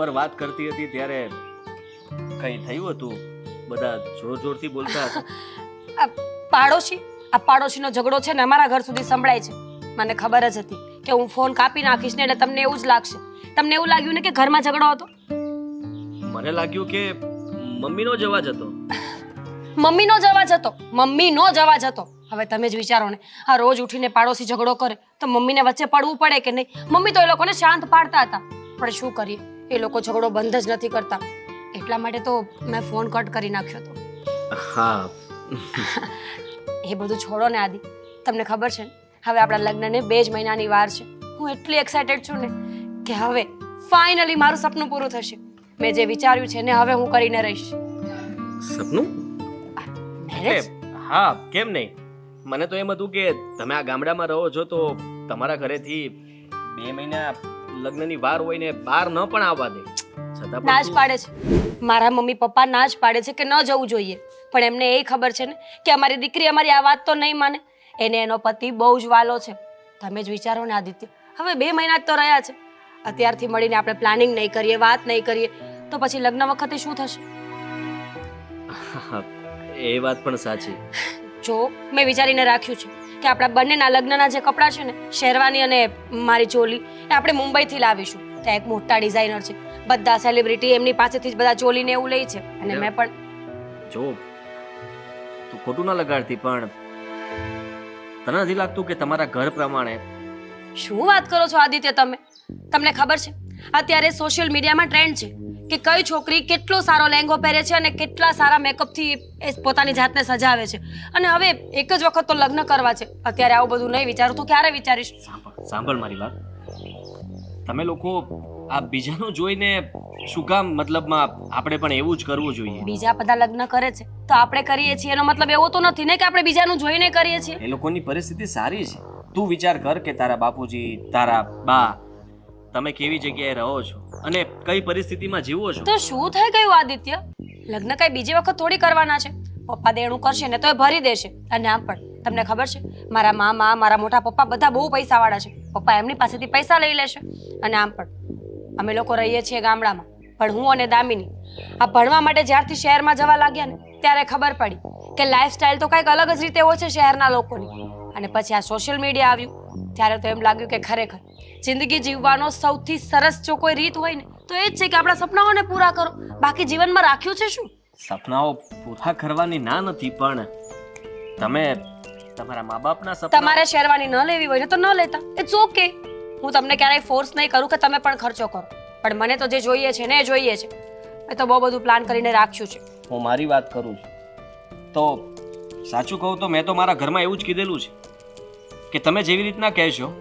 પર વાત કરતી હતી ત્યારે કંઈ થયું હતું? બધા જોર જોરથી બોલતા હતા. આ પાડોશીનો ઝઘડો છે ને અમારા ઘર સુધી સંભળાય છે. મને ખબર જ હતી કે હું ફોન કાપી નાખીશ ને એટલે તમને એવું જ લાગશે. તમને એવું લાગ્યું ને કે ઘરમાં ઝઘડો હતો? મને લાગ્યું કે મમ્મીનો જ અવાજ હતો. મમ્મીનો જ અવાજ હતો. હવે તમે જ વિચારો ને, આ રોજ ઉઠીને પાડોશી ઝઘડો કરે તો મમ્મીને વચ્ચે પડવું પડે કે નહીં? મમ્મી તો એ લોકોને શાંત પાડતા હતા, પણ શું કરીએ, એ લોકો ઝઘડો બંધ જ નથી કરતા. એટલા માટે તો મેં ફોન કટ કરી નાખ્યો હતો. હા. એ બધું છોડો ને આદિ, તમને ખબર છે ને હવે આપણા લગ્નને 2 જ મહિનાની વાર છે. હું એટલી એક્સાઇટેડ છું ને કે હવે ફાઇનલી મારું સપનું પૂરું થશે. મેં જે વિચાર્યું છે ને હવે હું કરીને રહીશ. સપનું? મેરેજ? હા, કેમ નહીં? મને તો એમ હતું કે તમે આ ગામડામાં રહો છો તો તમારા ઘરેથી 2 મહિના લગ્નની વાર હોય ને બહાર ન પણ આવવા દે. છતાં પણ ના જ પાડે છે. મારા મમ્મી પપ્પા ના જ પાડે છે કે ન જવું જોઈએ, પણ એમને એ ખબર છે ને કે અમારી દીકરી અમારી આ વાત તો નહીં માને. એને એનો પતિ બહુ જ વાલો છે. તમે જ વિચારો ને આદિત્ય, હવે 2 મહિના જ તો રહ્યા છે. અત્યારથી મળીને આપણે પ્લાનિંગ નહીં કરીએ, વાત નહીં કરીએ તો પછી લગ્ન વખતે શું થશે? એ વાત પણ સાચી. જો મેં વિચારીને રાખ્યું છે કે આપણા બંનેના લગ્નના જે કપડાં છે ને, શેરવાની અને મારી ચોલી, એ આપણે મુંબઈથી લાવીશું. ત્યાં એક મોટા ડિઝાઇનર છે, બધા સેલિબ્રિટી એમની પાસેથી જ બધા ચોલીને એવું લે છે. અને મેં પણ જો તું ખોટું ના લગાડતી, પણ તને નથી લાગતું કે તમારા ઘર પ્રમાણે? શું વાત કરો છો આદિત્ય તમે? તમને ખબર છે અત્યારે સોશિયલ મીડિયામાં ટ્રેન્ડ છે કે કઈ છોકરી કેટલો સારો લહેંગો પહેરે છે અને કેટલા સારા મેકઅપથી એ પોતાની જાતને સજાવે છે. અને હવે એક જ વખત તો લગ્ન કરવા છે. અત્યારે આવું બધું નહીં વિચારું તો ક્યારે વિચારીશ? સાંભળ મારી વાત. તમે લોકો આ બીજાનું જોઈને શું કામ, મતલબમાં આપણે પણ એવું જ કરવું જોઈએ. બીજા બધા લગ્ન કરે છે તો આપણે કરીએ છીએ, એનો મતલબ એવો તો નથી ને કે આપણે બીજાનું જોઈને કરીએ છીએ. એ લોકોની પરિસ્થિતિ સારી છે. તું વિચાર કર કે તારા બાપુજી, તારા બા, તમે કેવી જગ્યાએ રહો છો અને કઈ પરિસ્થિતિમાં જીવો છો. તો શું થઈ ગયું આદિત્ય? લગ્ન કઈ બીજી વખત થોડી કરવાના છે. પપ્પા દેણું કરશે ને તો એ ભરી દેશે. અને આમ પણ તમને ખબર છે, મારા મામા, મારા મોટા પપ્પા બધા બહુ પૈસાવાળા છે. પપ્પા એમની પાસેથી પૈસા લઈ લેશે. અને આમ પણ અમે લોકો રહીએ છીએ ગામડામાં, પણ હું અને દામિની આ ભણવા માટે જ્યારથી શહેરમાં જવા લાગ્યા ને ત્યારે ખબર પડી કે લાઈફસ્ટાઈલ તો કંઈક અલગ જ રીતે હોય છે શહેરના લોકોની. અને પછી આ સોશિયલ મીડિયા આવ્યું ત્યારે તો એમ લાગ્યું કે ખરેખર જિંદગી જીવવાનો સૌથી સરસ જો કોઈ રીત હોય ને તો એ જ છે કે આપણા સપનાઓને પૂરા કરો. બાકી જીવનમાં રાખ્યું છે શું? સપનાઓ પૂરા કરવાની ના નથી, પણ તમે તમારા મા બાપના સપના, તમારે શેરવાની ન લેવી હોય ને તો ન લેતા. It's okay. હું તમને ક્યારેય ફોર્સ નહીં કરું કે તમે પણ ખર્ચો કરો, પણ મને તો જે જોઈએ છે ને એ જોઈએ છે. મેં તો બહુ બધું પ્લાન કરીને રાખ્યું છે. હું મારી વાત કરું છું તો સાચું કહું તો મેં તો મારા ઘરમાં એવું જ કીધેલું છે કે તમે જેવી રીતના કહેશો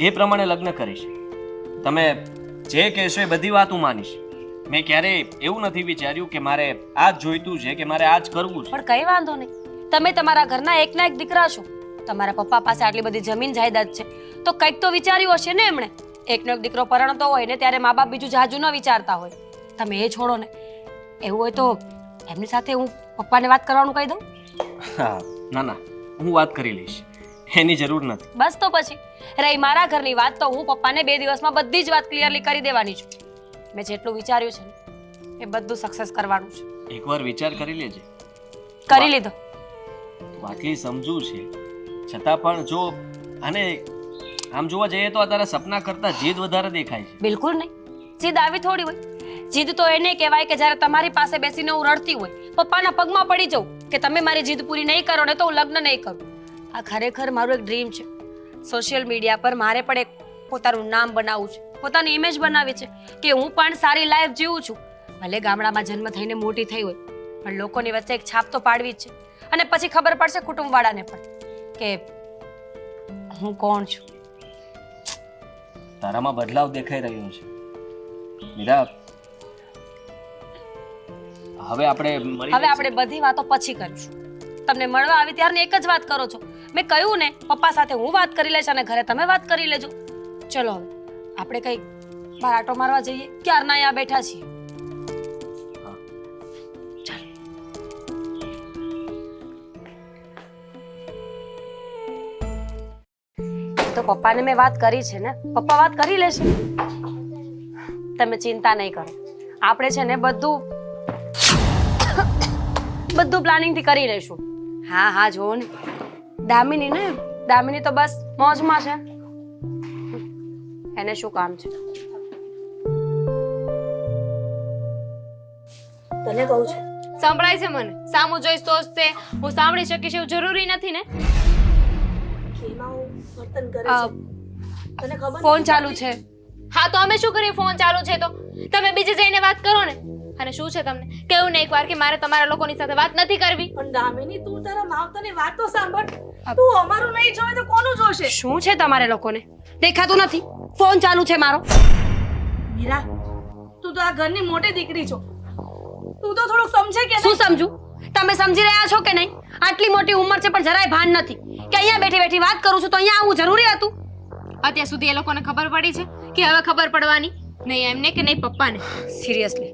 એ પ્રમાણે લગ્ન કરીશ. તમે જે કહેશો એ બધી વાત હું માનીશ. મેં ક્યારેય એવું નથી વિચાર્યું કે મારે આ જ જોઈતું છે કે મારે આ જ કરવું છે. પણ કઈ વાંધો નહીં, તમે તમારા ઘરના એકના એક દીકરા છો. તમારા પપ્પા પાસે આટલી બધી જમીન જાયદાદ છે તો કંઈક તો વિચાર્યું હશે ને એમણે. એકનો એક દીકરો પરણતો હોય ને ત્યારે મા બાપ બીજું જાજુ ન વિચારતા હોય. તમે એ છોડો ને. એવું હોય તો એમની સાથે હું પપ્પાને વાત કરવાનું કહી દઉં? હા, ના ના, હું વાત કરી લઈશ, એની જરૂર નથી. બસ તો પછી રહી મારા ઘરની વાત, તો હું પપ્પાને 2 દિવસમાં બધી જ વાત ક્લિયરલી કરી દેવાની છું. મેં જેટલું વિચાર્યું છે ને એ બધું સક્સેસ કરવાનું છે. એકવાર વિચાર કરી લેજે. કરી લીધો. તું આટલી સમજુ છે છતાં પણ જો આને આમ જોવા જઈએ તો આ તારા સપના કરતા જીદ વધારે દેખાય છે. બિલકુલ નહીં. જીદ આવી થોડી હોય. જીદ તો એને કહેવાય કે જ્યારે તમારી પાસે બેસીને હું રડતી હોય, પપ્પાના પગમાં પડી જાઉં કે તમે મારી જીદ પૂરી નહીં કરો ને તો હું લગ્ન નહીં કરું. આ ખરેખર મારું એક ડ્રીમ છે. સોશિયલ મીડિયા પર મારે પણ એક પોતાનું નામ બનાવવું છે, પોતાની ઇમેજ બનાવી છે કે હું પણ સારી લાઈફ જીવું છું. ભલે ગામડામાં જન્મ થઈને મોટી થઈ હોય, પણ લોકોની વચ્ચે એક છાપ તો પાડવી જ છે. અને પછી ખબર પડશે કુટુંબવાળાને પણ કે હું કોણ છું. તારામાં બદલાવ દેખાઈ રહ્યો છે મીરા. હવે આપણે બધી વાતો પછી કરીશું. તમને મળવા આવી ત્યારે એક જ વાત કરો છો. મેં કહ્યું ને, પપ્પા સાથે હું વાત કરી લઈશ અને ઘરે તમે વાત કરી લેજો. ચલો હવે આપણે કઈ બહાર આટો મારવા જઈએ. ક્યારના અહીંયા બેઠા છીએ. તો પપ્પાને મેં વાત કરી છે ને, પપ્પા વાત કરી લેશે. તમે ચિંતા નહીં કરો. આપણે છે ને બધું પ્લાનિંગથી કરી લઈશું. હા હા જો ને દામિની તો બસ મોજમાં છે. એને શું કામ છે? તને કહું છું સંભળાય છે મને. સામું જોઈશ તો જ તે હું સાંભળી શકીશ એવું જરૂરી નથી ને. ફોન ચાલુ છે. હા તો અમે શું કરીએ? ફોન ચાલુ છે તો તમે બીજે જઈને વાત કરો ને. અને શું છે તમને કેવું ને એકવાર કે મારે તમારા લોકોની સાથે વાત નથી કરવી? પણ દામિની તું તારા માવતરની વાત તો સાંભળ. તું અમારું નહીં જોવે તો કોનું જોશે? શું છે તમારે લોકોને? દેખાતું નથી? ફોન ચાલુ છે મારો. મીરા, તું તો આ ઘરની મોટી દીકરી છો. તું તો થોડુંક સમજે કે શું સમજુ? તમે સમજી રહ્યા છો કે નહીં? આટલી મોટી ઉંમર છે પણ જરાય ભાન નથી કે અહીંયા બેઠી બેઠી વાત કરું છું તો અહીંયા આવવું જરૂરી હતું? અત્યાર સુધી એ લોકોને ખબર પડી છે કે હવે ખબર પડવાની નહીં એમને કે નહીં પપ્પાને? સિરિયસલી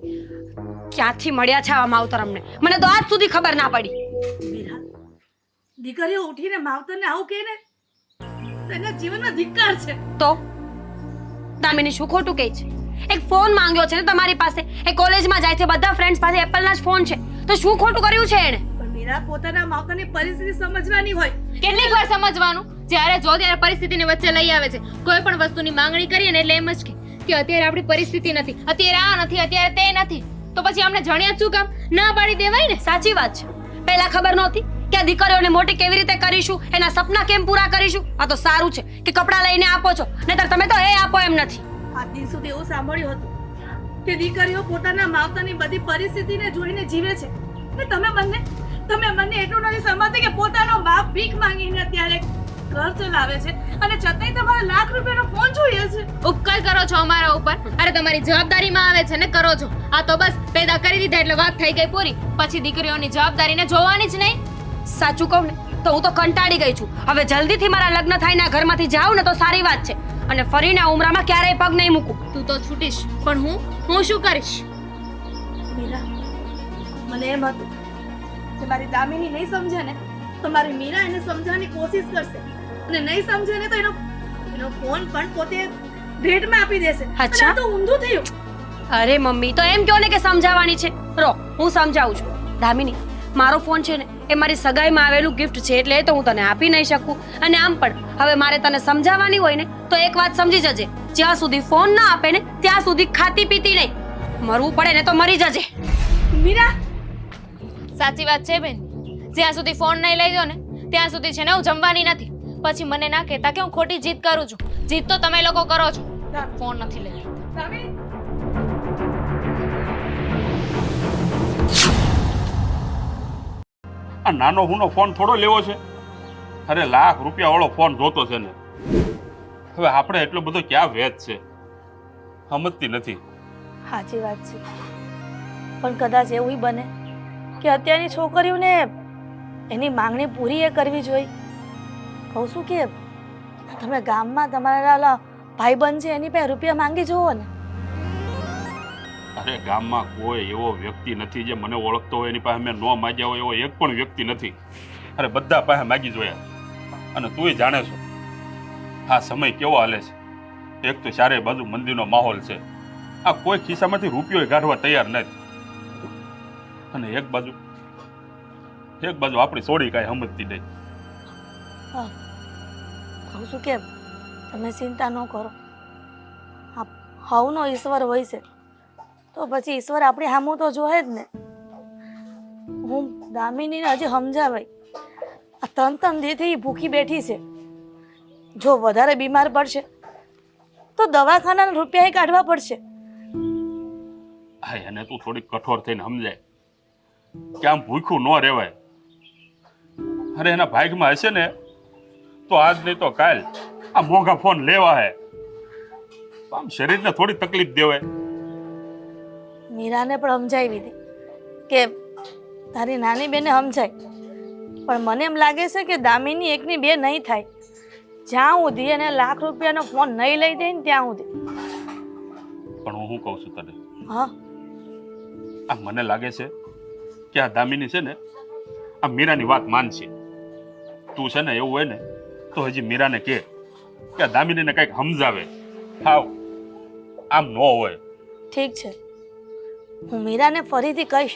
ક્યાંથી મળ્યા છે આવા માવતર અમને? મને તો આજ સુધી ખબર ના પડી. મીરા, દીકરીઓ ઉઠીને માવતરને આવું કહે ને તો એના જીવનમાં ધિક્કાર છે. તો દામિની શું ખોટું કહે છે? એક ફોન માંગ્યો છે ને તમારી પાસે. એ કોલેજમાં જાય છે, બધા ફ્રેન્ડ્સ પાસે એપલના જ ફોન છે, તો શું ખોટું કર્યું છે એણે? પણ મીરા, પોતાના માવતરની પરિસ્થિતિ સમજવાની હોય. કેટલીક વાર સમજવાનું. જ્યારે જો ત્યારે પરિસ્થિતિને વચ્ચે લઈ આવે છે. કોઈ પણ વસ્તુની માંગણી કરીએ ને એટલે એમ જ કે અત્યારે આપણી પરિસ્થિતિ નથી, અત્યારે આ નથી, અત્યારે તે નથી, તો પછી આપણે જણ્યા શું કામ? ના પાડી દેવાય ને. સાચી વાત છે. પહેલા ખબર નહોતી કે આ દીકરીઓને મોટી કેવી રીતે કરીશું, એના સપના કેમ પૂરા કરીશું? આ તો સારું છે કે કપડાં લઈને આપો છો, નહીતર તમે તો એ આપો એમ નથી. આ દિન સુધી એવું સાંભળ્યું હતું કે દીકરીઓ પોતાના માવતરની બધી પરિસ્થિતિને જોઈને જીવે છે. ને તમે બંને એટલું નથી સમજતા કે પોતાનો બાપ ભીખ માંગીને અત્યારે ઘર ચલાવે છે અને છતાંય તમારે લાખ રૂપિયાનો ફોન જોઈએ છે. ઉપકાર કરો છો અમારા ઉપર. અરે તમારી જવાબદારીમાં આવે છે ને કરો છો. આ તો બસ પેદા કરી દીધા એટલે વાત થઈ ગઈ પૂરી. પછી દીકરીઓની જવાબદારીને જોવાની જ નહીં. સાચું કહું ને તો હું તો કંટાળી ગઈ છું. હવે જલ્દીથી મારા લગ્ન થાય ને આ ઘરમાંથી જાઉં ને તો સારી વાત છે, અને ફરીને આ ઉમરામાં ક્યારેય પગ નહીં મૂકું. તું તો છૂટીશ પણ હું શું કરીશ? મીરા, મને એમ હતું કે મારી દામિની નહીં સમજે ને તો મારી મીરા એને સમજવાની કોશિશ કરશે, અને નહીં સમજે ને તો એનો ફોન પણ પોતે ભેટમાં આપી દેશે. અચ્છા. અને આ તો ઊંધું થયું. અરે મમ્મી, તો એમ કહો ને કે સમજાવવાની છે. રો, હું સમજાવું છું. દામિની, મારો ફોન છે ને એ મારી સગાઈમાં આવેલું ગિફ્ટ છે, એટલે એ તો હું તને આપી નહીં શકું. અને આમ પણ હવે મારે તને સમજાવવાની હોય ને તો એક વાત સમજી જજે, જ્યાં સુધી ફોન ના આપે ને ત્યાં સુધી ખાતી પીતી નહીં. મરવું પડે ને તો મરી જજે. મીરા, સાચી વાત છે બેન. જ્યાં સુધી ફોન નહીં લઈ દો ને ત્યાં સુધી છે ને હું જમવાની નથી. પછી મને ના કહેતા કે હું ખોટી જીદ કરું છું. જીદ તો તમે લોકો કરો છો. ફોન નથી લઈ. દામિની, આ નાનો હુનો ફોન થોડો લેવો છે? અરે લાખ રૂપિયા વાળો ફોન જોતો છે ને. હવે આપણે એટલો બધો ક્યાં વેચ છે, સમજતી નથી. સાચી વાત છે. પણ કદાચ એવું બને કે અત્યારની છોકરીઓને એની માંગણી પૂરી એ કરવી જોઈએ. કહું છું કે તમે ગામમાં તમારા ભાઈબંધ છે એની પાસે રૂપિયા માંગી જુઓ ને. અરે ગામમાં કોઈ એવો વ્યક્તિ નથી જે મને ઓળખતો હોય એની પાસે મેં ન માગ્યા હોય એવો એક પણ વ્યક્તિ નથી. અરે બધા પાસે માગી જોયા. અને તુંય જાણે છો આ સમય કેવો હાલે છે. એક તો ચારે બાજુ મંદીનો માહોલ છે, આ કોઈ ખિસ્સામાંથી રૂપિયો કાઢવા તૈયાર નથી. અને એક બાજુ આપણી સોડી કાંઈ સમજતી નહીં. કહું છું કે તમે ચિંતા ન કરો. હવનો ઈશ્વર હોય છે તો પછી ઈશ્વર આપણી સામું તો જોહે જ ને. હું દામિનીને હજી સમજાવાય. આ 3 દીથી ભૂખી બેઠી છે. જો વધારે બીમાર પડશે તો દવાખાનાના રૂપિયા કાઢવા પડશે. હા, એને તું થોડીક કઠોર થઈને સમજાય કે આમ ભૂખ્યું ન રહેવાય. અરે એના ભાગમાં હશે ને તો આજ નહીં તો કાલ આ મોંઘા ફોન લેવા હે. આમ શરીરને થોડી તકલીફ દેવાય. મીરાને પણ સમજાવી હતી કે તારી નાની બેને સમજાય, પણ મને એમ લાગે છે કે દામિની એકની બે નહીં થાય. જ્યાં સુધી એને લાખ રૂપિયાનો ફોન નહીં લઈ દે ને ત્યાં સુધી. પણ હું શું કહું છું તને, હા, આ મને લાગે છે કે આ દામિની છે ને આ મીરાની વાત માનશે. તું છે ને એવું હોય ને તો હજી મીરાને કહે કે આ દામિનીને કંઈક સમજાવે. હાવ આમ ન હોય. ઠીક છે, હું મીરાને ફરીથી કહીશ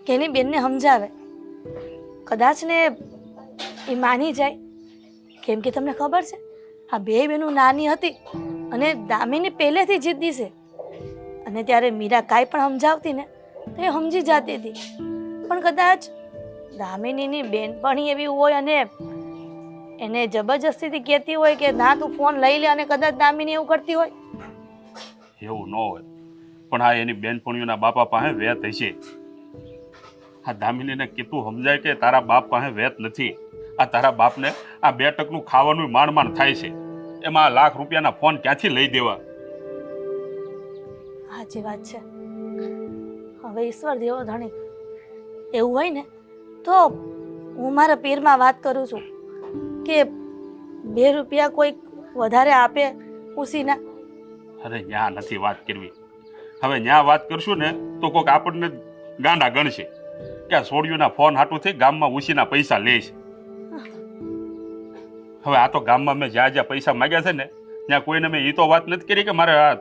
કે એની બેનને સમજાવે. કદાચ ને એ માની જાય. કેમ કે તમને ખબર છે આ બે બહેનો નાની હતી અને દામિની પહેલેથી જિદ્દી છે. અને ત્યારે મીરા કાંઈ પણ સમજાવતી ને તો એ સમજી જતી હતી. પણ કદાચ દામિનીની બેનપણી એવી હોય અને એને જબરજસ્તીથી કહેતી હોય કે ના તું ફોન લઈ લે, અને કદાચ દામિની એવું કરતી હોય. એવું ન હોય, પણ આ એની બેનપણીઓના બાપા પાસે વેત હશે. આ દામિનીને કીધું સમજાય કે તારા બાપ પાસે વેત નથી. આ તારા બાપને આ 2 ટકનું ખાવાનું માંડ થાય છે, એમાં લાખ રૂપિયાના ફોન ક્યાંથી લઈ દેવા? સાચી વાત છે. હવે ઈશ્વર દેવો ધણી, એવું હોય ને તો હું મારા પીરમાં વાત કરું છું કે 2 રૂપિયા કોઈક વધારે આપે ઉસીના. અરે ન્યા નથી વાત કરવી. હવે ન્યા વાત કરશું ને તો કોઈક આપણને ગાંડા ગણશે કે આ સોડિયોના ફોન હાટુથી ગામમાં ઉછીના પૈસા લે છે. હવે આ તો ગામમાં મેં જ્યાં જ્યાં પૈસા માંગ્યા છે ને ત્યાં કોઈને મેં એ તો વાત નથી કરી કે મારે આ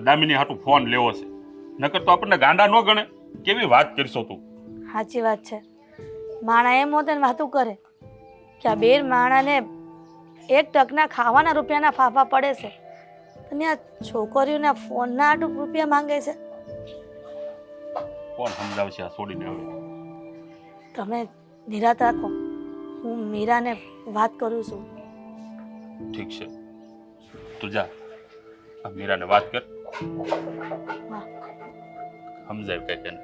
દામિની હાટું ફોન લેવો છે. નકર તો આપણને ગાંડા ન ગણે. કેવી વાત કરશો તું? સાચી વાત છે. માણા એમ હોતે ને વાતું કરે કે આ 2 માણાને 1 ટકના ખાવાના રૂપિયાના ફાફા પડે છે, અને આ છોકરીઓના ફોનના આટું રૂપિયા માંગે છે. કોણ સમજાવશે આ છોડીને? હવે તમે નિરાત રાખો, હું મીરાને વાત કરું છું. ઠીક છે, તું જા આ મીરાને વાત કર, હા. સમજાય કઈ એને.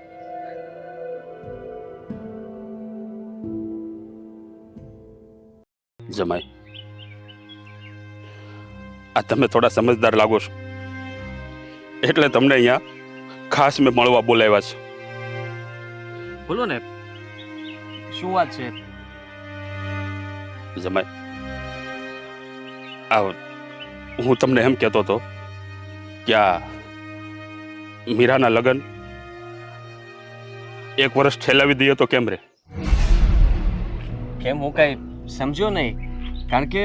જમાઈ, આ તમે થોડા સમજદાર લાગો છો એટલે તમને અહીંયા ખાસ મેં મળવા બોલાવ્યા છે. બોલો ને, શું વાત છે? જમાઈ, આવો, હું તમને એમ કહેતો હતો કે આ મીરાના લગ્ન 1 વર્ષ ઠેલાવી દઈએ તો કેમ રે? કેમ, હું કઈ સમજ્યો નહીં. કારણ કે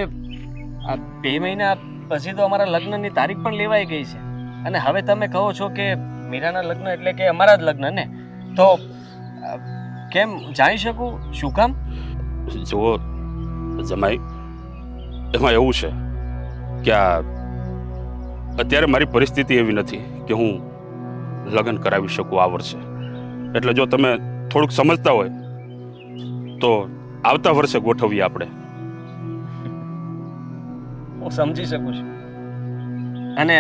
આ 2 મહિના પછી તો અમારા લગ્નની તારીખ પણ લેવાઈ ગઈ છે, અને હવે તમે કહો છો કે મીરાના લગ્ન એટલે કે અમારા જ લગ્ન ને? તો કેમ, જાણી શકું શું કામ? જુઓ જમાઈ, એમાં એવું છે કે આ અત્યારે મારી પરિસ્થિતિ એવી નથી કે હું લગ્ન કરાવી શકું આ વર્ષે. એટલે જો તમે થોડુંક સમજતા હોય તો આવતા વર્ષે ગોઠવીએ આપણે. હું સમજી શકું છું, અને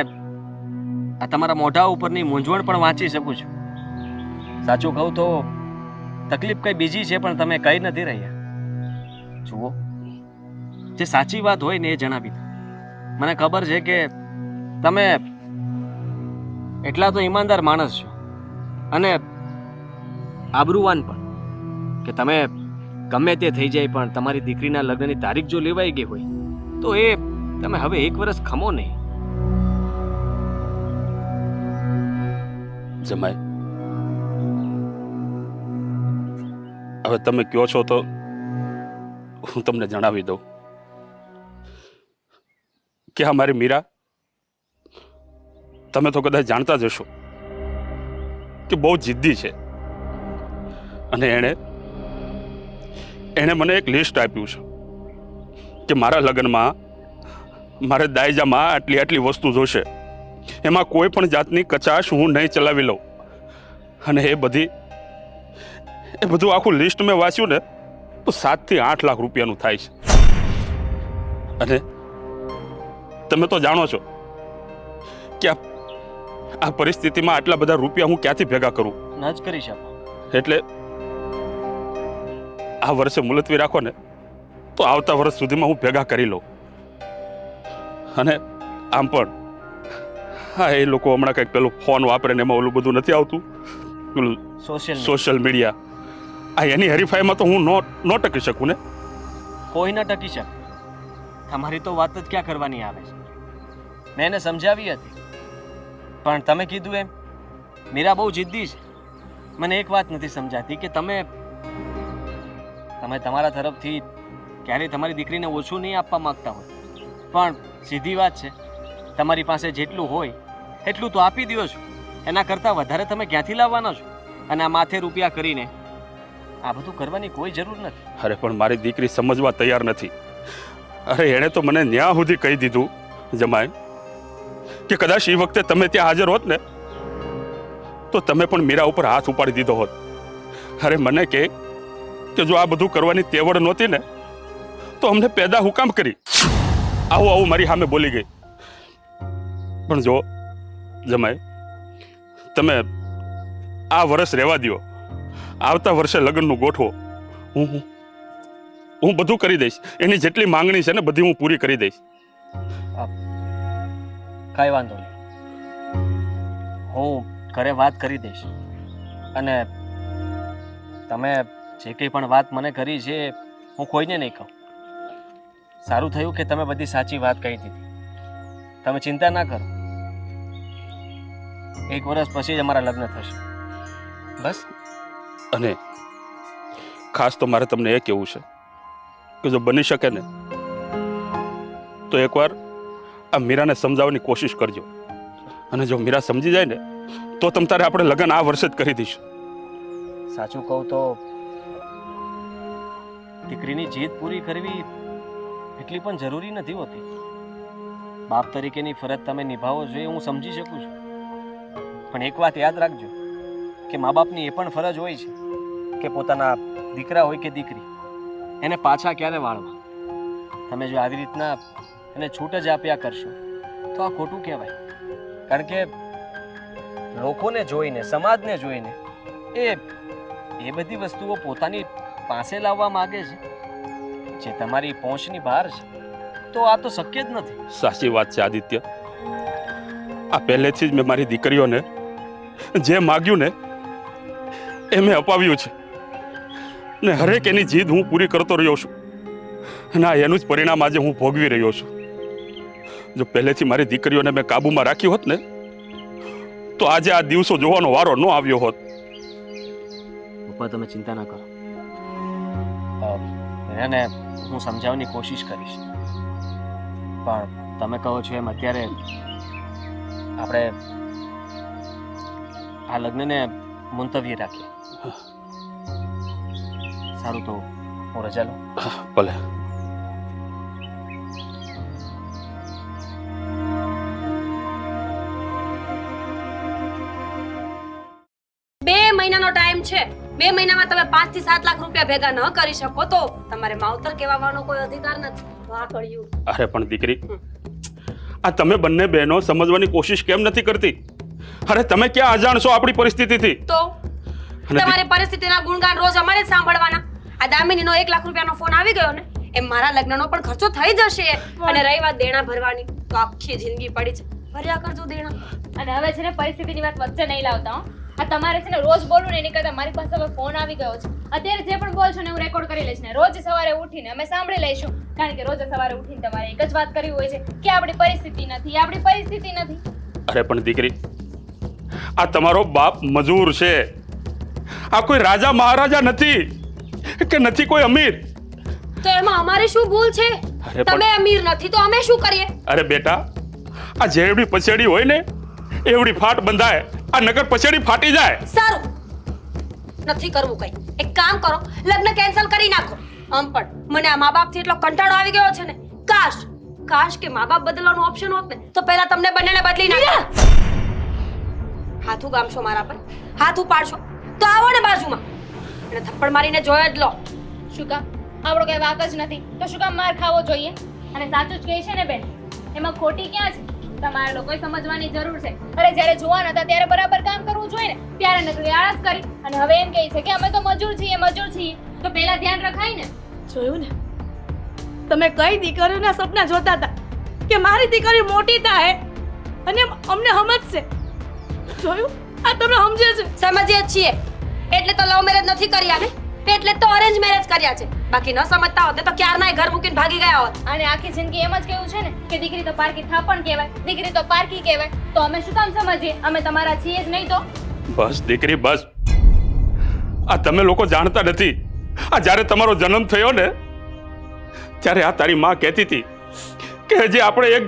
આ તમારા મોઢા ઉપરની મૂંઝવણ પણ વાંચી શકું છું. સાચું કહું તો તકલીફ કઈ બીજી છે, પણ તમે કહી નથી રહ્યા. જુઓ, જે સાચી વાત હોય ને એ જણાવી દો. મને ખબર છે કે તમે એટલા તો ઈમાનદાર માણસ છો અને આબરૂવાન પણ, કે તમે ગમે તે થઈ જાય પણ તમારી દીકરીના લગ્નની તારીખ જો લેવાઈ ગઈ હોય તો એ તમે હવે 1 વર્ષ ખમો નહીં. જમાઈ, હવે તમે કહો છો તો હું તમને જણાવી દઉં કે આ મારી મીરા, તમે તો કદાચ જાણતા જ હશો કે બહુ જિદ્દી છે, અને એણે મને એક લિસ્ટ આપ્યું છે કે મારા લગ્નમાં મારે દાયજામાં આટલી આટલી વસ્તુ જોશે, એમાં કોઈ પણ જાતની કચાશ હું નહીં ચલાવી લઉં. અને એ બધું આખું લિસ્ટ મેં વાંચ્યું ને તો 7 થી 8 લાખ રૂપિયાનું થાય છે. અને તમે તો જાણો છો કે આ પરિસ્થિતિમાં આટલા બધા રૂપિયા હું ક્યાંથી ભેગા કરું? ન જ કરી શકો. એટલે આ વર્ષે મુલતવી રાખો ને તો આવતા વર્ષ સુધીમાં હું ભેગા કરી લઉં. અને આમ પણ હા, એ લોકો હમણાં કંઈક પેલું ફોન વાપરે ને એમાં ઓલું બધું નથી આવતું, સોશિયલ મીડિયા, આ એની હરીફાઈમાં તો હું ન ટકી શકું ને. કોઈ ન ટકી શકે. તમારી તો વાત જ ક્યાં કરવાની આવે છે. મેં એને સમજાવી હતી, પણ તમે કીધું એમ મીરા બહુ જિદ્દી છે. મને એક વાત નથી સમજાતી કે તમે તમારા તરફથી ક્યારેય તમારી દીકરીને ઓછું નહીં આપવા માંગતા હોય, પણ સીધી વાત છે, તમારી પાસે જેટલું હોય એટલું તો આપી દો છો. એના કરતાં વધારે તમે ક્યાંથી લાવવાના છો? અને આ માથે રૂપિયા કરીને આ બધું કરવાની કોઈ જરૂર નથી. અરે પણ મારી દીકરી સમજવા તૈયાર નથી. અરે એણે તો મને ન્યા સુધી કહી દીધું જમાઈ કે કદાચ એ વખતે તમે ત્યાં હાજર હોત ને તો તમે પણ મીરા ઉપર હાથ ઉપાડી દીધો હોત. અરે મને કે જો આ બધું કરવાની તેવડ નહોતી ને તો અમને પેદા હું કામ કરી? આવું મારી સામે બોલી ગઈ. પણ જો જમાઈ, તમે આ વર્ષ રહેવા દ્યો, આવતા વર્ષે લગ્નનું ગોઠવો. હું બધું કરી દઈશ. એની જેટલી માંગણી છે ને બધી હું પૂરી કરી દઈશ. કાંઈ વાંધો નહીં, હું ઘરે વાત કરી દઈશ. અને તમે જે કંઈ પણ વાત મને કરી છે હું કોઈને નહીં કહું. સારું થયું કે તમે બધી સાચી વાત કહી દીધી. તમે ચિંતા ના કરો, 1 વર્ષ પછી જ અમારા લગ્ન થશે. બસ. અને ખાસ તો મારે તમને એ કહેવું છે કે જો બની શકે ને તો એકવાર આ મીરાને સમજાવવાની કોશિશ કરજો. અને જો મીરા સમજી જાય ને તો તમ તારે આપણે લગ્ન આ વર્ષે જ કરી દઈશું. સાચું કહું તો દીકરીની જીદ પૂરી કરવી એટલી પણ જરૂરી નથી હોતી. બાપ તરીકેની ફરજ તમે નિભાવો છો એ હું સમજી શકું છું, પણ એક વાત યાદ રાખજો કે મા બાપની એ પણ ફરજ હોય છે કે પોતાના દીકરા હોય કે દીકરી એને પાછા ક્યારે વાળવા. તમે જો આવી રીતના એને છૂટ જ આપ્યા કરશો તો આ ખોટું કહેવાય. કારણ કે લોકોને જોઈને, સમાજને જોઈને એ બધી વસ્તુઓ પોતાની પાસે લાવવા માંગે છે જે તમારી પહોંચની બહાર છે. તો આ તો શક્ય જ નથી. સાચી વાત છે આદિત્ય. આ પહેલેથી જ મેં મારી દીકરીઓને જે માગ્યું ને એ મેં અપાવ્યું છે ને હરેક એની જીદ હું પૂરી કરતો રહ્યો છું. અને એનું જ પરિણામ આજે હું ભોગવી રહ્યો છું. જો પહેલેથી મારી દીકરીઓને મેં કાબૂમાં રાખી હોત ને તો આજે આ દિવસો જોવાનો વારો ન આવ્યો હોત. પપ્પા તમે ચિંતા ના કરો, એને હું સમજાવવાની કોશિશ કરીશ. પણ તમે કહો છો એમ અત્યારે આપણે આ લગ્નને મુલતવી રાખીએ. સારું, તો હું રજા લઉં. ભલે. બે મહિનાનો ટાઈમ છે. 2 મહિનામાં તમે 5 થી 7 લાખ રૂપિયા ભેગા ન કરી શકો તો તમારે માવતર કહેવાનો કોઈ અધિકાર નથી. વાહ કર્યું. અરે પણ દીકરી, આ તમે બંને બહેનો સમજવાની કોશિશ કેમ નથી કરતી? અરે તમે ક્યાં અજાણ છો આપણી પરિસ્થિતિથી? તો તમારી પરિસ્થિતિના ગુણગાન રોજ અમારે જ સાંભળવાના. આ દામિનીનો 1 લાખ રૂપિયાનો ફોન આવી ગયો ને એમ મારા લગ્નનો પણ ખર્ચો થઈ જશે. અને રહી વાત દેણા ભરવાની તો આખી જિંદગી પડી છે. ભર્યા કરજો દેણા. અને હવે છે ને પરિસ્થિતિની વાત વચ્ચે નહીં લાવતા હો. આ તમારે છે ને રોજ બોલવું ને એની કરતાં મારી પાસે હવે ફોન આવી ગયો છે. અત્યારે જે પણ બોલ છો ને હું રેકોર્ડ કરી લઈશ ને રોજ સવારે ઉઠીને અમે સાંભળી લઈશું. કારણ કે રોજ સવારે ઉઠીને તમારે એક જ વાત કરવી હોય છે કે આપણી પરિસ્થિતિ નથી, આપણી પરિસ્થિતિ નથી. અરે પણ દીકરી, આ તમારો બાપ મજૂર છે. આ કોઈ રાજા મહારાજા નથી કે નથી કોઈ અમીર. તો એમાં અમારી શું ભૂલ છે? અરે પણ- તમે અમીર નથી તો અમે શું કરીએ? અરે બેટા, આ જેવડી પછેડી હોય ને એવડી ફાટ બંધાય. આ નગર પછેડી ફાટી જાય. સારું, નથી કરવું કઈ. એક કામ કરો, લગ્ન કેન્સલ કરી નાખો. આમ પણ મને આ મા બાપથી એટલો કંટાળો આવી ગયો છે ને. કાશ કે મા બાપ બદલવાનો ઓપ્શન હોત ને તો પહેલા તમને બંનેને બદલી નાખો. હાથ ઉગામશો મારા પર, હાથ ઉપાડશો તો આવો ને બાજુમાં અને થપ્પડ મારીને જોઈ જ લો. શું કામ? આપણો કઈ વાક જ નથી તો શું કામ માર ખાવો જોઈએ? અને સાચું જ કહે છે ને બેન, એમાં ખોટી ક્યાં છે? તમારે લોકોએ સમજવાની જરૂર છે. અરે જ્યારે જોવાના હતા ત્યારે બરાબર કામ કરવું જોઈએ ને. ત્યારે નકરી આળસ કરી અને હવે એમ કહે છે કે અમે તો મજૂર છીએ. તો પહેલા ધ્યાન રખાય ને. જોયું ને, તમે કઈ દીકરીઓના સપના જોતા હતા કે મારી દીકરી મોટી થાય અને અમને સમજશે. જોયું, આ તમને સમજે છે. સમજીએ જ છીએ એટલે તો લવ મેરેજ નથી કર્યા ને, એટલે જ તો અરેન્જ મેરેજ કર્યા છે. બાકી ન સમજતા હોત તો ક્યારનાય ઘર મૂકીને ભાગી ગયા હોત. અને આખી જિંદગી એમ જ કેવું છે ને કે દીકરી તો પારકી થાપણ કહેવાય, દીકરી તો પારકી કહેવાય. તો અમે શું કામ સમજીએ? અમે તમારા છીએ જ નહીં તો. બસ દીકરી બસ. આ તમે લોકો જાણતા નથી. આ જ્યારે તમારો જન્મ થયો ને ત્યારે આ તારી માં કહેતી હતી કે હજી આપણે એક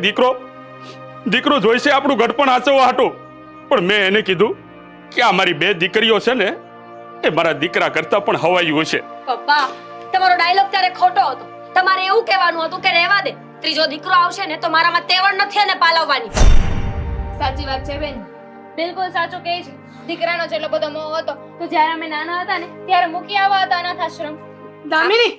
દીકરો જોઈશે આપણું ઘડપણ આચવવા હાટું. પણ મેં એને કીધું કે આ મારી 2 દીકરીઓ છે ને એ મારા દીકરા કરતા પણ હવાયું છે. પપ્પા તમારો ડાયલોગ ત્યારે ખોટો હતો. તમારે એવું કહેવાનું હતું કે રહેવા દે, ત્રીજો દીકરો આવશે ને તો મારામાં તેવડ નથી અને પાલવવાની. સાચી વાત છે બેન, બિલકુલ સાચું કહે છે. દીકરાનો જેટલો બધો મોહ હતો તો જ્યારે અમે નાના હતા ને ત્યારે મૂકી આવ્યા હતા અનાથ આશ્રમ. દામિની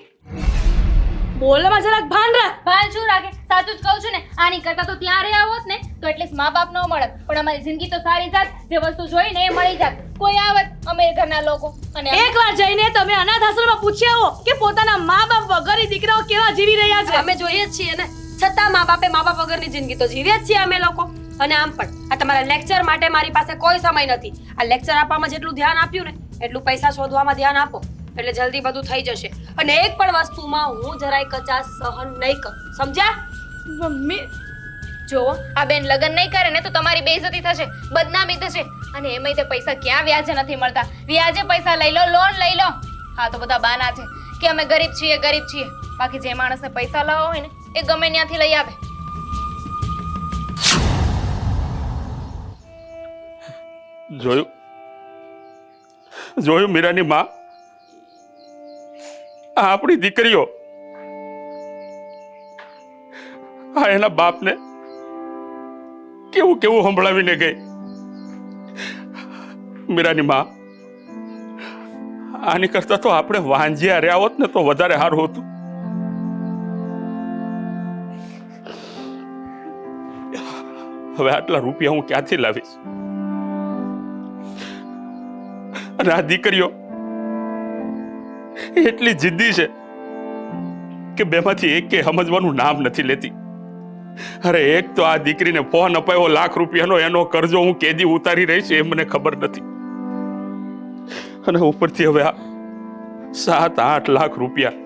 બોલવામાં જરાક ભાન રાખ. ભાન શું રાખે, સાચું જ કહું છું ને. આની કરતા તો ત્યાં રહ્યા હોત ને તો એટલીસ્ટ મા બાપ ન મળત, પણ અમારી જિંદગી તો સારી જાત. જે વસ્તુ જોઈ ને એ મળી જાત. કોઈ આવત અમીર ઘરના લોકો અને એકવાર જઈને તમે અનાથ આશ્રમમાં પૂછી આવો કે પોતાના મા બાપ વગરની દીકરાઓ કેવા જીવી રહ્યા છે. અમે જોઈએ જ છીએ ને, છતાં મા બાપે મા બાપ વગરની જિંદગી તો જીવીએ જ છીએ અમે લોકો. અને આમ પણ આ તમારા લેક્ચર માટે મારી પાસે કોઈ સમય નથી. આ લેક્ચર આપવામાં જેટલું ધ્યાન આપ્યું ને એટલું પૈસા શોધવામાં ધ્યાન આપો એટલે જલ્દી બધું થઈ જશે. અને એક પણ વસ્તુમાં હું જરાય કચાશ સહન નહીં કરું, સમજ્યા? મમ્મી જો આ બેન લગ્ન નહીં કરે ને તો તમારી બેઇજ્જતી થશે, બદનામી થશે. અને એમાંય તે પૈસા ક્યાં વ્યાજે નથી મળતા. વ્યાજે પૈસા લઈ લો, લોન લઈ લો. હા તો બધા બાના છે કે અમે ગરીબ છીએ, ગરીબ છીએ. બાકી જે માણસને પૈસા લાવવા હોય ને એ ગમે ત્યાંથી લઈ આવે. જોયું મીરાની માં, આ આપણી દીકરીઓ આ એના બાપને કેવું કેવું સંભળાવીને ગઈ. મીરાની માં, આની કરતા તો આપણે વાંજ્યા રહ્યા હોત ને તો વધારે સારું હતું. હવે આટલા રૂપિયા હું ક્યાંથી લાવીશ? અને આ દીકરીઓ એટલી જિદ્દી છે કે બેમાંથી એક કે સમજવાનું નામ નથી લેતી. અરે એક તો આ દીકરીને ફોન અપાયો લાખ રૂપિયાનો, એનો કરજો હું કેદી ઉતારી રહી છે એ મને ખબર નથી. અને ઉપરથી હવે આ 7-8 લાખ રૂપિયા,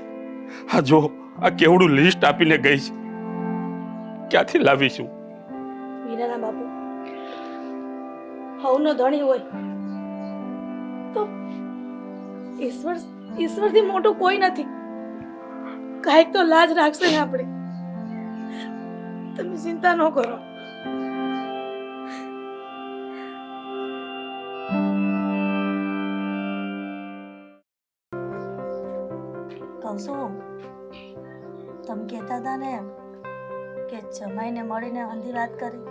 આ જો આ કેવડું લિસ્ટ આપીને ગઈ છે, ક્યાંથી લાવીશું? મીરાના બાપુ હવનો ધણી હોય તો ઈશ્વરથી મોટું કોઈ નથી. કાંઈક તો લાજ રાખશે ને આપણે. તમે ચિંતા ન કરો. કહું છું તમે કહેતા હતા ને કે જમાઈને મળીને હંધી વાત કરી.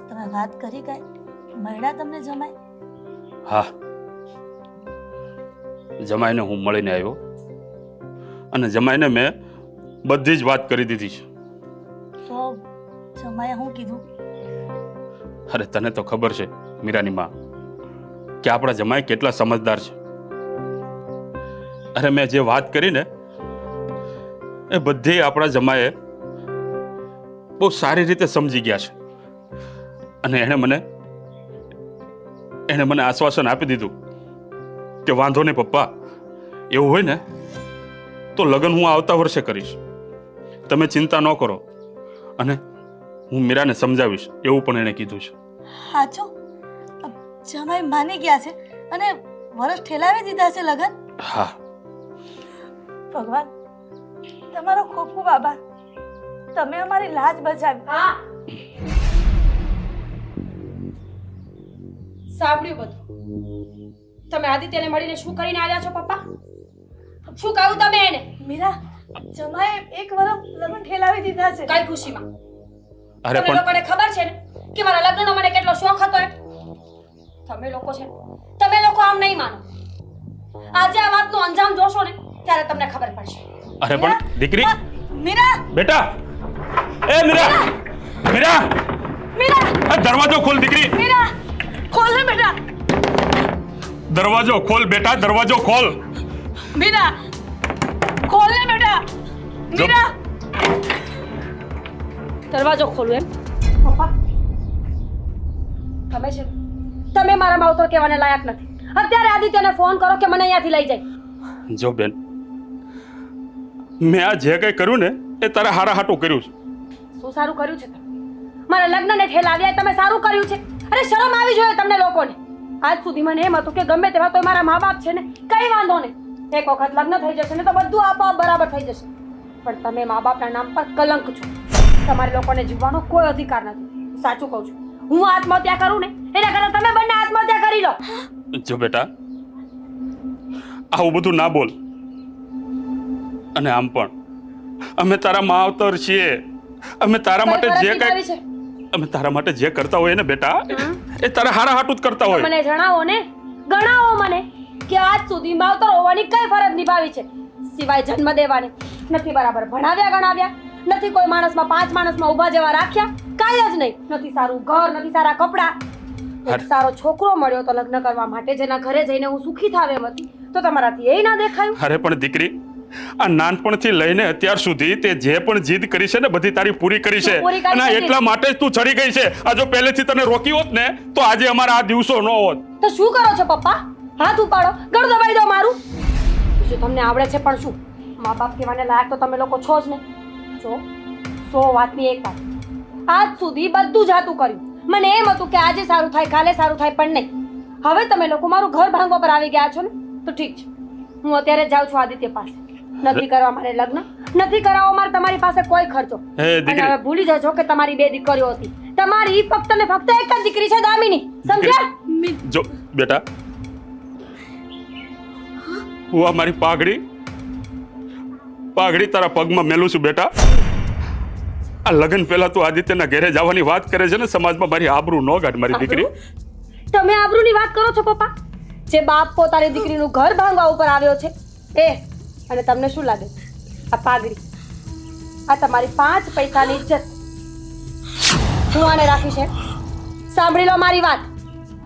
તમે વાત કરી કઈ મળ્યા તમને જમાઈ? હા, જમાઈને હું મળીને આવ્યો અને જમાઈને મેં બધી જ વાત કરી દીધી છે. તો જમાઈએ શું કીધું? અરે તને તો ખબર છે મીરાની માં કે આપણા જમાઈ કેટલા સમજદાર છે. અરે મેં જે વાત કરી ને એ બધી આપણા જમાએ બહુ સારી રીતે સમજી ગયા છે. અને એણે મને આશ્વાસન આપી દીધું કે વાંધો નહીં પપ્પા, એવું હોય ને તો લગ્ન હું આવતા વર્ષે કરીશ, તમે ચિંતા ન કરો. અને હું મીરાને સમજાવીશ એવું પણ એણે કીધું છે. સાચો? જમાઈ માની ગયા છે અને વરસ ઠેલાવી દીધા છે લગન? હા. ભગવાન તમારો ખૂબ ખૂબ આભાર. તમે અમારી લાજ બચાવી. હા, સાંભળ્યું બધું. તમે આદિત્યને મળીને શું કરીને આવ્યા છો પપ્પા? શું કહ્યું તમે એને? મીરા, જમાએ એક વરસ લગન ઠેલાવી દીધા છે. કઈ ખુશીમાં? અરે તમે પણ લોકોને ખબર છે ને કે મારા લગ્નનો મને કેટલો શોખ હતો એમ? તમે લોકો છે તમે લોકો આમ નહીં માનો. આજે આ વાતનો અંજામ જોશો ને ત્યારે તમને ખબર પડશે. અરે પણ દીકરી, મીરા, બેટા, એ મીરા, મીરા, મીરા, આ દરવાજો ખોલ દીકરી. મીરા, ખોલ ને બેટા. દરવાજો ખોલ બેટા, દરવાજો ખોલ. મીરા, ખોલ ને બેટા. મીરા, દરવાજો ખોલો એમ? પપ્પા તમે છે તમે મારા માવતર કહેવાને લાયક નથી. અત્યારે આદિત્યને ફોન કરો કે મને અહીંયાથી લઈ જાય. જો બેન, મેં આ જે કંઈ કર્યું ને એ તારા હારા હાટું કર્યું છે. શું સારું કર્યું છે તમે? મારા લગ્નને ઠેલાવ્યા તમે સારું કર્યું છે. અરે શરમ આવી જોઈએ તમને લોકોને. આજ સુધી મને એમ હતું કે ગમે તેવા તો મારા મા બાપ છે ને, કઈ વાંધો નહીં, એક વખત લગ્ન થઈ જશે ને તો બધું આપોઆપ બરાબર થઈ જશે. પણ તમે મા બાપના નામ પર કલંક છો. તમારે લોકોને જીવવાનો કોઈ અધિકાર નથી. સાચું કહું છું, હું આત્મહત્યા કરું ને એના કરતાં તમે બંને આત્મહત્યા કરી લો. જો બેટા આવું બધું ના બોલ. અને આમ પણ અમે તારા માવતર છીએ. અમે તારા માટે કઈ જે ફરક નિભાવી કઈ છે? અમે તારા માટે જે કરતા હોય ને બેટા એ તારા હારા હાટું જ કરતા હોય. મને જણાવો ને, ગણાવો મને કે આજ સુધી માવતર હોવાની કઈ ફરજ નિભાવી છે સિવાય જન્મ દેવાની. નથી બરાબર ભણાવ્યા ગણાવ્યા, નથી કોઈ માણસમાં 5 માણસમાં ઊભા જેવા રાખ્યા, કાંઈ જ નહીં. નથી સારું ઘર, નથી સારા કપડાં. એક સારો છોકરો મળ્યો તો લગ્ન કરવા માટે જેના ઘરે જઈને હું સુખી થાવ એમ હતી, તો તમારાથી એ ના દેખાયું. અરે પણ દીકરી આ નાનપણથી લઈને અત્યાર સુધી તે જે પણ જીદ કરી છે ને બધી તારી પૂરી કરી છે. પૂરી કરી અને છે. એટલા માટે જ તું ચડી ગઈ છે. આ જો પહેલેથી તને રોકી હોત ને તો આજે અમારા આ દિવસો ન હોત. તો શું કરો છો પપ્પા? હાથ ઉપાડો, ગળ દબાઈ દો મારું. બીજું તમને આવડે છે પણ શું? મા બાપ કહેવાને લાયક તો તમે લોકો છો જ ને. જો 100 વાતની એક વાત, આજ સુધી બધું જાતું કર્યું. મને એમ હતું કે આજે સારું થાય, કાલે સારું થાય, પણ નહીં. હવે તમે લોકો મારું ઘર ભાંગવા પર આવી ગયા છો ને, તો ઠીક છે. હું અત્યારે જ જાઉં છું આદિત્ય પાસે. નથી કરવા મારે લગ્ન, નથી કરાવવા મારે તમારી પાસે કોઈ ખર્ચો. હે અને દીકરી હવે ભૂલી જજો કે તમારી 2 દીકરીઓ હતી. તમારી ફક્ત ને ફક્ત એક જ દીકરી છે, દામિની. સમજ્યા? જો બેટા હું આ મારી પાઘડી તારા પગમાં મેલું છું બેટા. આ લગ્ન પહેલા તું આદિત્યના ઘરે જવાની વાત કરે છે ને, સમાજમાં મારી આબરૂ ન ગાઢ મારી દીકરી. તમે આબરૂની વાત કરો છો પપ્પા? જે બાપ પોતાની દીકરીનું ઘર ભાંગવા ઉપર આવ્યો છે એ. અને તમને શું લાગે આ પાઘડી, આ તમારી 5 પૈસાની ઇજ્જત હું આને રાખી છે? સાંભળી લો મારી વાત.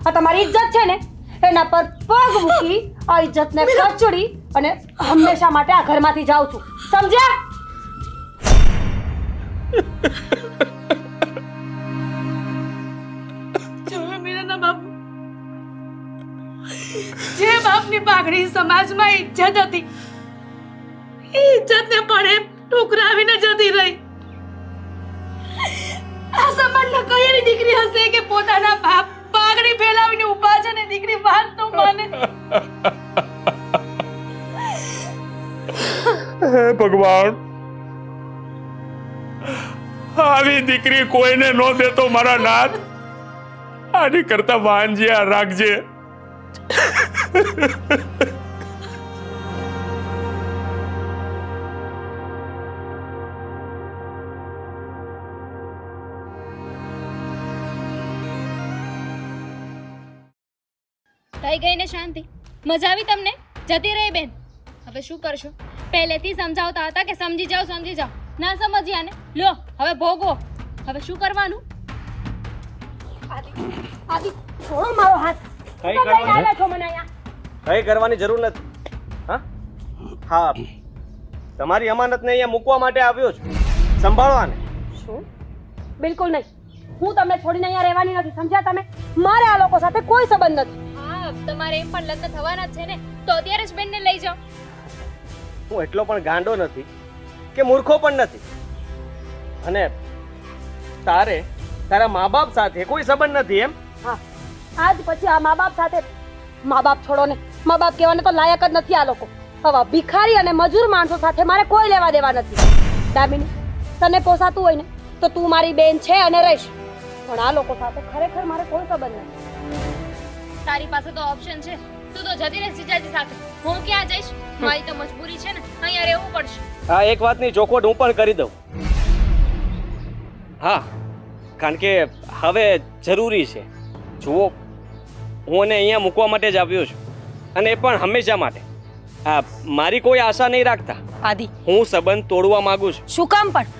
આ તમારી ઇજ્જત છે ને, એના પર પગ મૂકી આ ઇજ્જતને કચડી અને હંમેશા માટે આ ઘરમાંથી જાઉં છું. સમજ્યા? મીરાના બાપુ, જે બાપની પાઘડી સમાજમાં ઇજ્જત હતી એ ઇજ્જતને પણ એ ટુકરાવીને જતી રહી. આ સમાજમાં કઈ એવી દીકરી હશે કે પોતાના બાપ પાઘડી ફેલાવીને ઊભા છે ને દીકરી વાત તો માને? હે ભગવાન, આવી દીકરી કોઈને ન દેતો મારા નાથ. આની કરતા વાંજિયા રાખજે. થઈ ગઈ ને શાંતિ? મજા આવી તમને? જતી રહી બેન. હવે શું કરશો? પહેલેથી સમજાવતા હતા કે સમજી જાઓ, સમજી જાઓ. ના સમજ્યા ને, લો હવે ભોગવો. હવે શું કરવાનું? આદિ, છોડો મારો હાથ. કઈ તમે કરવાનું? આવ્યા છો મને અહીંયા. કંઈ કરવાની જરૂર નથી. હા, તમારી અમાનતને અહીંયા મૂકવા માટે આવ્યો છું. સંભાળવાને. શું? બિલકુલ નહીં. હું તમને છોડીને અહીંયા રહેવાની નથી. સમજ્યા તમે? મારે આ લોકો સાથે કોઈ સંબંધ નથી. હા, તમારે એમ પણ લગ્ન થવાના જ છે ને, તો અત્યારે જ બેનને લઈ જાઓ. હું એટલો પણ ગાંડો નથી કે મૂર્ખો પણ નથી. અને તારા મા બાપ સાથે કોઈ સંબંધ નથી એમ? હા, આજ પછી આ મા બાપ સાથે, મા બાપ છોડો ને, મા બાપ કહેવાને તો લાયક જ નથી આ લોકો. હવે ભિખારી અને મજૂર માણસો સાથે મારે કોઈ લેવા દેવા નથી. દામિની, તને પોસાતું હોય ને તો તું મારી બેન છે અને રહીશ, પણ આ લોકો સાથે ખરેખર મારે કોઈ સંબંધ નથી. તારી પાસે તો ઓપ્શન છે. તું તો જતી રહે જીજાજી સાથે. હું ક્યાં જઈશ? મારી તો મજબૂરી છે ને, અહીંયા રહેવું પડશે. આ એક વાતની ચોખવટ હું પણ કરી દઉં. હા, કારણ કે હવે જરૂરી છે. જુઓ, હું એને અહીંયા મૂકવા માટે જ આવ્યો છું, અને એ પણ હંમેશા માટે. મારી કોઈ આશા નહીં રાખતા. આદિ, હું સંબંધ તોડવા માંગુ છું. શું કામ પણ?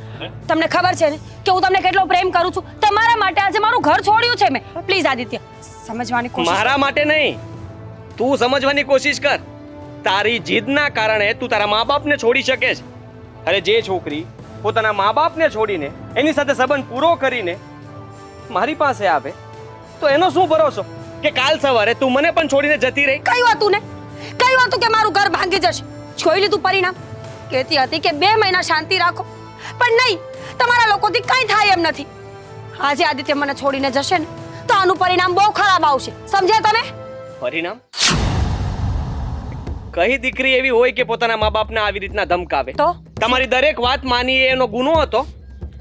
તમને ખબર છે ને કે હું તમને કેટલો પ્રેમ કરું છું. તમારા માટે આજે મારું ઘર છોડ્યું છે મેં. પ્લીઝ આદિત્ય, સમજવાની કોશિશ. મારા માટે નહીં, તું સમજવાની કોશિશ કર. તારી જીદના કારણે તું તારા મા બાપને છોડી શકે છે. અરે જે છોકરી પોતાના મા બાપને છોડીને એની સાથે સંબંધ પૂરો કરીને મારી પાસે આવે તો એનો શું ભરોસો કે કાલ સવારે તું મને પણ છોડીને જતી રહી? કયું હતું ને, કયું હતું કે મારું ઘર ભાંગી જશે? જોઈ લીધું પરિણામ. કહેતી હતી કે 2 મહિના શાંતિ રાખો, પણ નહીં, તમારા લોકોથી કંઈ થાય એમ નથી. આજે આદિત્ય મને છોડીને જશે ને તો આનું પરિણામ બહુ ખરાબ આવશે. સમજ્યા તમે? પરિણામ? કઈ દીકરી એવી હોય કે પોતાના મા બાપને આવી રીતના ધમકાવે? તો તમારી દરેક વાત માની એનો ગુનો હતો.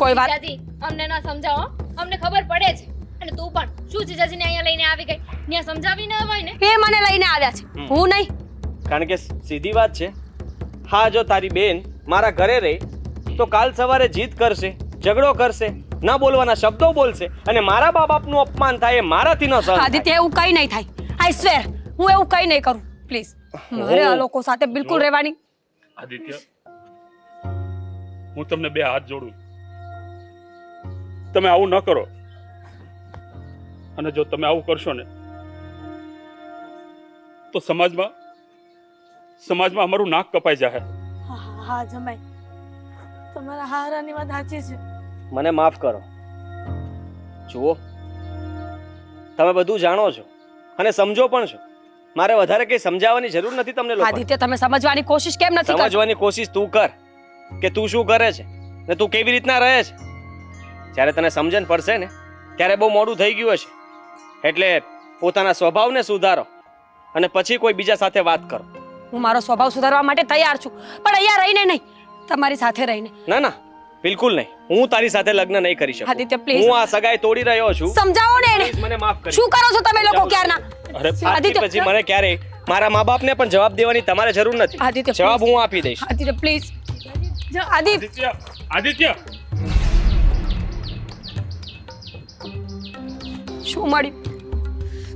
કોઈ વાત જીજાજી, અમને ના સમજાવો. અમને ખબર પડે છે. અને તું પણ શું જીજાજીને અહીંયા લઈને આવી ગઈ? ત્યાં સમજાવી ન હોય ને? એ મને લઈને આવ્યા છે, હું નહીં. કારણ કે સીધી વાત છે. હા, જો તારી બેન મારા ઘરે રહી તો કાલ સવારે જીદ કરશે, ઝઘડો કરશે, ન બોલવાના શબ્દો બોલશે અને મારા બા બાપનું અપમાન થાય એ મારાથી ન સહન થાય. આદિત્ય, એવું કંઈ નહીં થાય. આઈ સ્વેર, હું એવું કંઈ નહીં કરું. પ્લીઝ, મારે આ લોકો સાથે બિલકુલ રહેવાની. આદિત્ય, હું તમને બે હાથ જોડું. તમે આવું ન કરો. અને જો તમે આવું કરશો ને તો સમાજમાં અમારું નાક કપાઈ જાય. હા જમાઈ, તમારા હારાની વાત સાચી છે. મને માફ કરો. જુઓ, તમે બધું જાણો છો અને સમજો પણ છો. મારે વધારે કંઈ સમજાવવાની જરૂર નથી તમને લોકો. આદિત્ય, તમે સમજવાની કોશિશ કેમ નથી કરતા? સમજવાની કોશિશ તું કર કે તું શું કરે છે ને તું કેવી રીતના રહે છે. જ્યારે તને સમજણ પડશે ને ત્યારે બહુ મોડું થઈ ગયું હશે. એટલે પોતાના સ્વભાવને સુધારો અને પછી કોઈ બીજા સાથે વાત કરો. હું મારો સ્વભાવ સુધારવા માટે તૈયાર છું, પણ અહીંયા રહીને નહીં, તમારી સાથે રહીને. ના ના, બિલકુલ નહીં. હું તારી સાથે લગ્ન નહીં કરી શકું. આદિત્ય, પ્લીઝ. હું આ સગાઈ તોડી રહ્યો છું. સમજાવો ને એને. મને માફ કરી. શું કરો છો તમે લોકો ક્યારના? અરે આદિત્ય, પછી મને ક્યારે મારા મા બાપને પણ જવાબ દેવાની તમારે જરૂર નથી. આદિત્ય, જવાબ હું આપી દઈશ. આદિત્ય, પ્લીઝ. આદિત્ય, આદિત્ય, શું મળ્યું?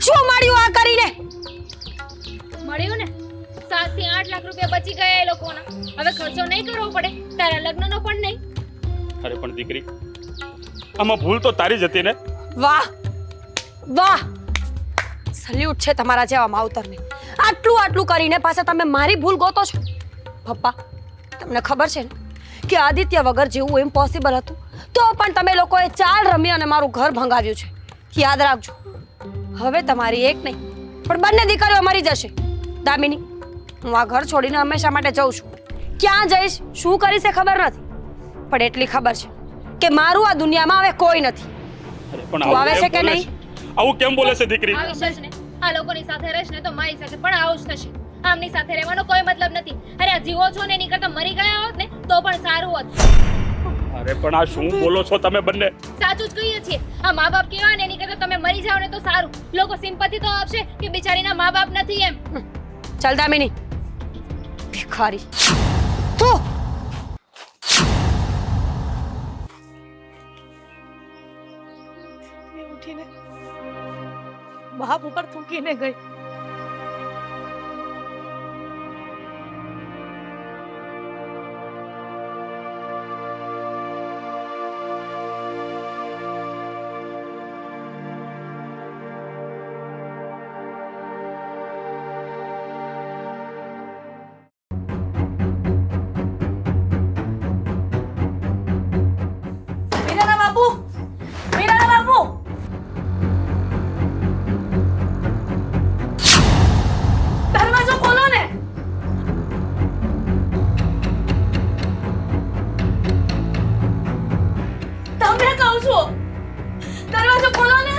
શું મળ્યું આ કરીને? મળ્યું ને, 7 થી 8 લાખ રૂપિયા બચી ગયા એ લોકોના. હવે ખર્ચો નહીં કરવો પડે, તારા લગ્નનો પણ નહીં. અરે પણ દીકરી, આમાં ભૂલ તો તારી જ હતી ને. વાહ વાહ, સલ્યુટ છે તમારા જેવા માવતરને. આટલું કરીને પાછા તમે મારી ભૂલ ગોતો છો. પપ્પા, તમને ખબર છે ને કે આદિત્ય વગર જેવું ઇમ્પોસિબલ હતું, તો પણ તમે લોકોએ ચાલ રમી અને મારું ઘર ભંગાવ્યું છે. યાદ રાખજો, હવે તમારી એક નહીં પણ બંને દીકરીઓ મરી જશે. દામિની, હું આ ઘર છોડીને હંમેશા માટે જઉં છું. ક્યાં જઈશ, શું કરીશ એ ખબર નથી, પણ એટલી ખબર છે કે મારું આ દુનિયામાં હવે કોઈ નથી. અરે પણ તું આવે છે કે નહીં? આવું કેમ બોલે છે દીકરી? આવીશ જ ને. આ લોકોની સાથે રહીશ ને તો મારી સાથે પણ આવું જ થશે. આમની સાથે રહેવાનો કોઈ મતલબ નથી. અરે આ જીવો છો ને એની કરતા મરી ગયા હોત ને તો પણ સારું હોત. અરે પણ આ શું બોલો છો તમે બંને? સાચું જ કહીએ છીએ. આ મા બાપ કેવા ને એની કરતા તમે મરી જાઓ ને તો સારું. લોકો સિમ્પથી તો આપશે કે બિચારીના મા બાપ નથી એમ. ચાલ દામિની, ભિખારી તું. એ ઉઠીને બાપ ઉપર થૂકીને ગઈ. મીરાના બાપુ, મીરાના બાપુ, દરવાજો ખોલો ને. તમને કહું છું, દરવાજો ખોલો ને.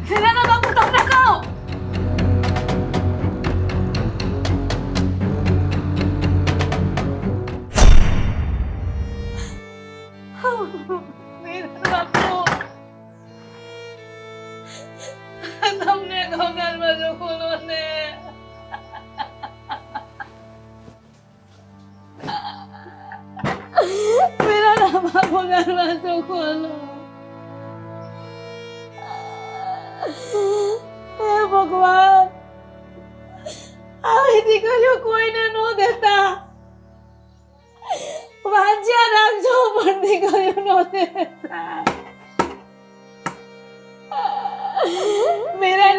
મીરાના બાપુ, તમને કહું. મીરા બાપુ, તમને કહું, દરવાજો ખોલો ને. મીરા બાપુ, દરવાજો ખોલો. હે ભગવાન, આવી દીકરીઓ કોઈને ન દેતા. વાંચ્યા રાખજો પણ દીકરીઓ ન દેતા. મેરા